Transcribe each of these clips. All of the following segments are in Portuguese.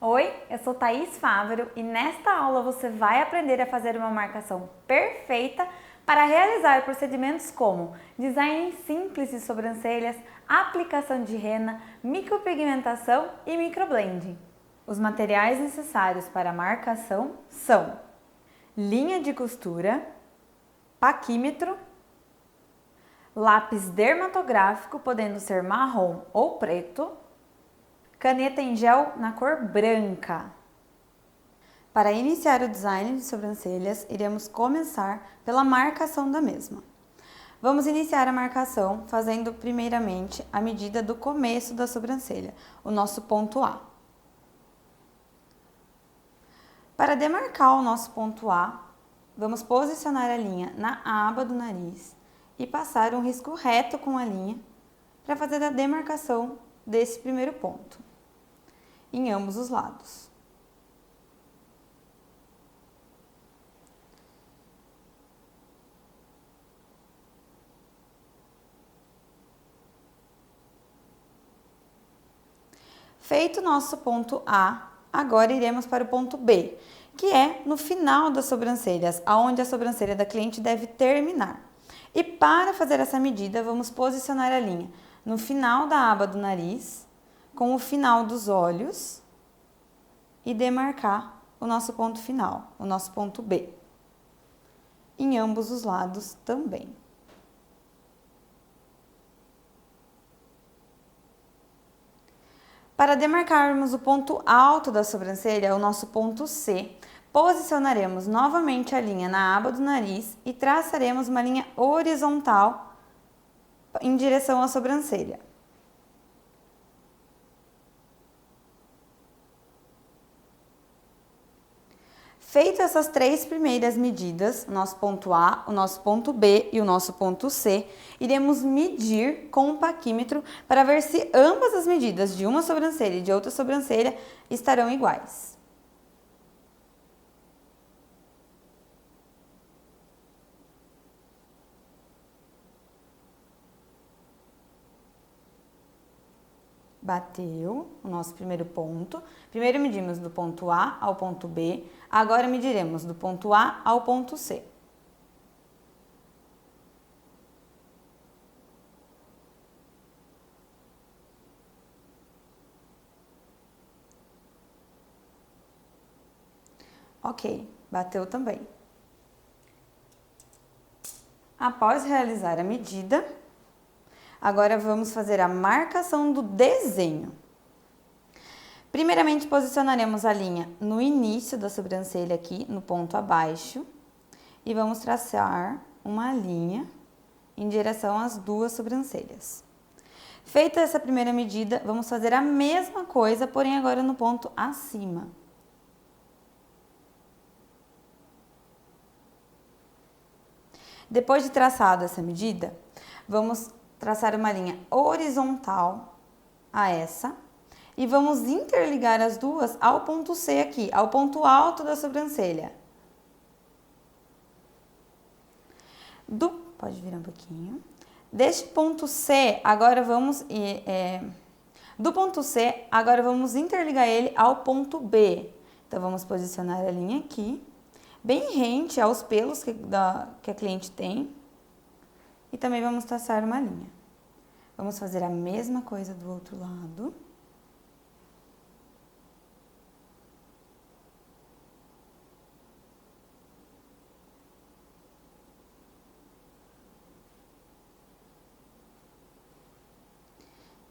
Oi, eu sou Thaís Fávero e nesta aula você vai aprender a fazer uma marcação perfeita para realizar procedimentos como design simples de sobrancelhas, aplicação de rena, micropigmentação e microblending. Os materiais necessários para a marcação são linha de costura, paquímetro, lápis dermatográfico, podendo ser marrom ou preto, caneta em gel na cor branca. Para iniciar o design de sobrancelhas, iremos começar pela marcação da mesma. Vamos iniciar a marcação fazendo primeiramente a medida do começo da sobrancelha, o nosso ponto A. Para demarcar o nosso ponto A, vamos posicionar a linha na aba do nariz e passar um risco reto com a linha para fazer a demarcação desse primeiro ponto, em ambos os lados. Feito o nosso ponto A, agora iremos para o ponto B, que é no final das sobrancelhas, aonde a sobrancelha da cliente deve terminar. E para fazer essa medida, vamos posicionar a linha no final da aba do nariz, com o final dos olhos e demarcar o nosso ponto final, o nosso ponto B, em ambos os lados também. Para demarcarmos o ponto alto da sobrancelha, o nosso ponto C, posicionaremos novamente a linha na aba do nariz e traçaremos uma linha horizontal em direção à sobrancelha. Feitas essas três primeiras medidas, o nosso ponto A, o nosso ponto B e o nosso ponto C, iremos medir com o paquímetro para ver se ambas as medidas de uma sobrancelha e de outra sobrancelha estarão iguais. Bateu o nosso primeiro ponto. Primeiro medimos do ponto A ao ponto B, agora mediremos do ponto A ao ponto C. Ok, bateu também. Após realizar a medida, agora vamos fazer a marcação do desenho. Primeiramente, posicionaremos a linha no início da sobrancelha aqui, no ponto abaixo, e vamos traçar uma linha em direção às duas sobrancelhas. Feita essa primeira medida, vamos fazer a mesma coisa, porém agora no ponto acima. Depois de traçado essa medida, vamos traçar uma linha horizontal a essa e vamos interligar as duas ao ponto C aqui, ao ponto alto da sobrancelha. Pode virar um pouquinho. Deste ponto C, agora vamos... do ponto C, agora vamos interligar ele ao ponto B. Então, vamos posicionar a linha aqui, bem rente aos pelos que a cliente tem. E também vamos traçar uma linha. Vamos fazer a mesma coisa do outro lado.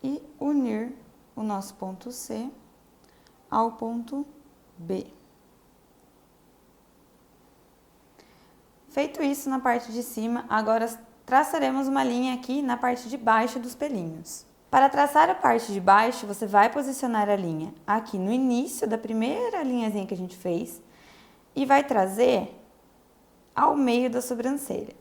E unir o nosso ponto C ao ponto B. Feito isso na parte de cima, agora traçaremos uma linha aqui na parte de baixo dos pelinhos. Para traçar a parte de baixo, você vai posicionar a linha aqui no início da primeira linhazinha que a gente fez e vai trazer ao meio da sobrancelha.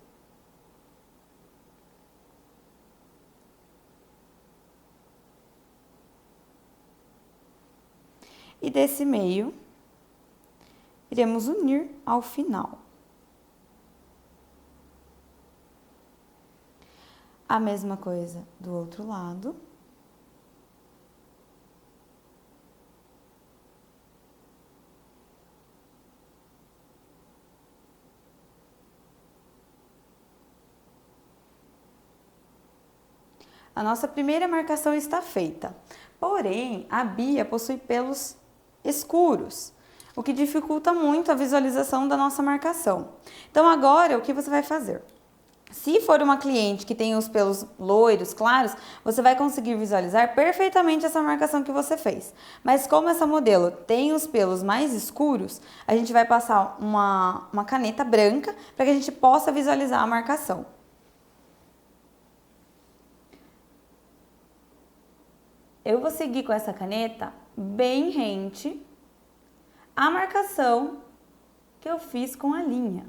E desse meio, iremos unir ao final. A mesma coisa do outro lado. a nossa primeira marcação está feita. Porém, a Bia possui pelos escuros, o que dificulta muito a visualização da nossa marcação. Então, agora, o que você vai fazer? Se for uma cliente que tem os pelos loiros, claros, você vai conseguir visualizar perfeitamente essa marcação que você fez. Mas como essa modelo tem os pelos mais escuros, a gente vai passar uma caneta branca para que a gente possa visualizar a marcação. Eu vou seguir com essa caneta bem rente a marcação que eu fiz com a linha.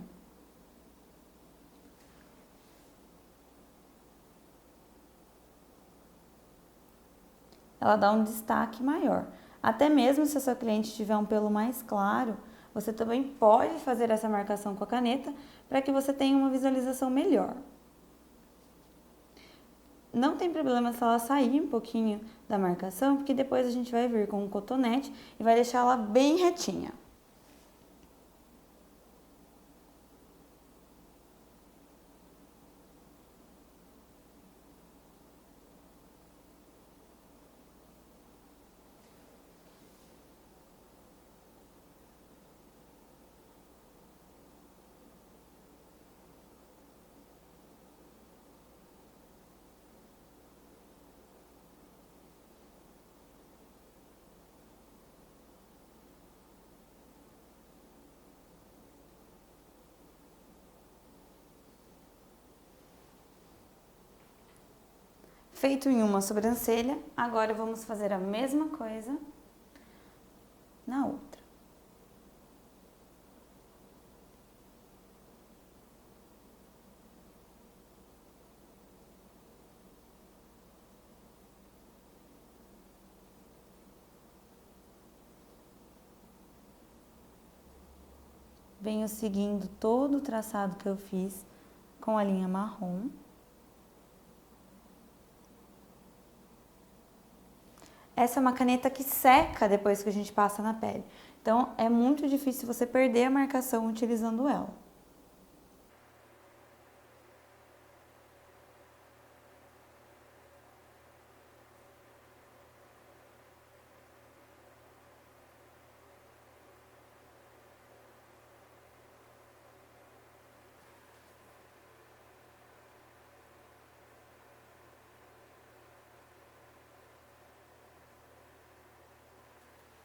Ela dá um destaque maior. Até mesmo se a sua cliente tiver um pelo mais claro, você também pode fazer essa marcação com a caneta para que você tenha uma visualização melhor. Não tem problema se ela sair um pouquinho da marcação, porque depois a gente vai vir com um cotonete e vai deixar ela bem retinha. Feito em uma sobrancelha, agora vamos fazer a mesma coisa na outra. Venho seguindo todo o traçado que eu fiz com a linha marrom. Essa é uma caneta que seca depois que a gente passa na pele. Então, é muito difícil você perder a marcação utilizando ela.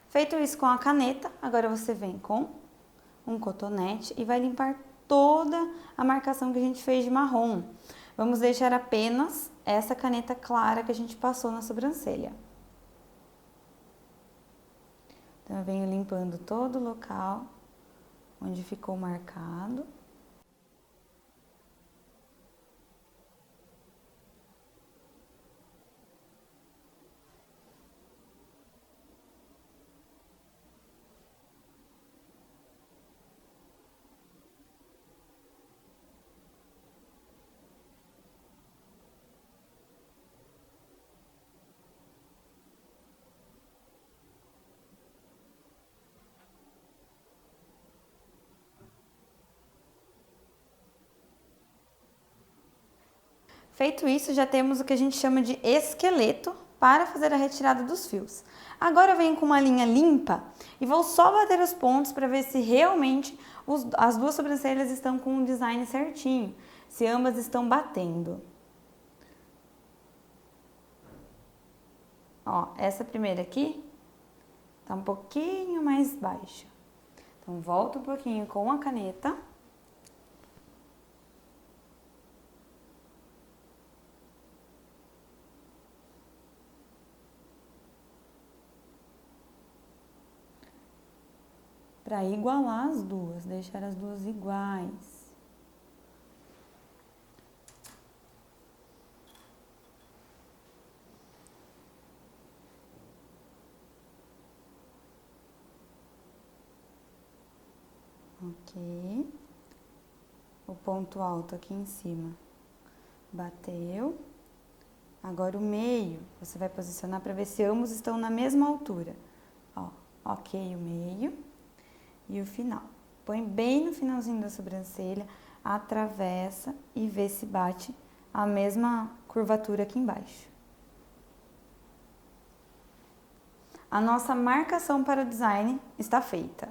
Feito isso com a caneta, agora você vem com um cotonete e vai limpar toda a marcação que a gente fez de marrom. Vamos deixar apenas essa caneta clara que a gente passou na sobrancelha. Então, eu venho limpando todo o local onde ficou marcado. Feito isso, já temos o que a gente chama de esqueleto para fazer a retirada dos fios. Agora eu venho com uma linha limpa e vou só bater os pontos para ver se realmente as duas sobrancelhas estão com o design certinho, se ambas estão batendo. Ó, essa primeira aqui tá um pouquinho mais baixa. Então, volta um pouquinho com a caneta. Para igualar as duas, deixar as duas iguais. Ok. O ponto alto aqui em cima bateu. Agora o meio, você vai posicionar para ver se ambos estão na mesma altura. Ó, ok o meio e o final. Põe bem no finalzinho da sobrancelha, atravessa e vê se bate a mesma curvatura aqui embaixo. a nossa marcação para o design está feita.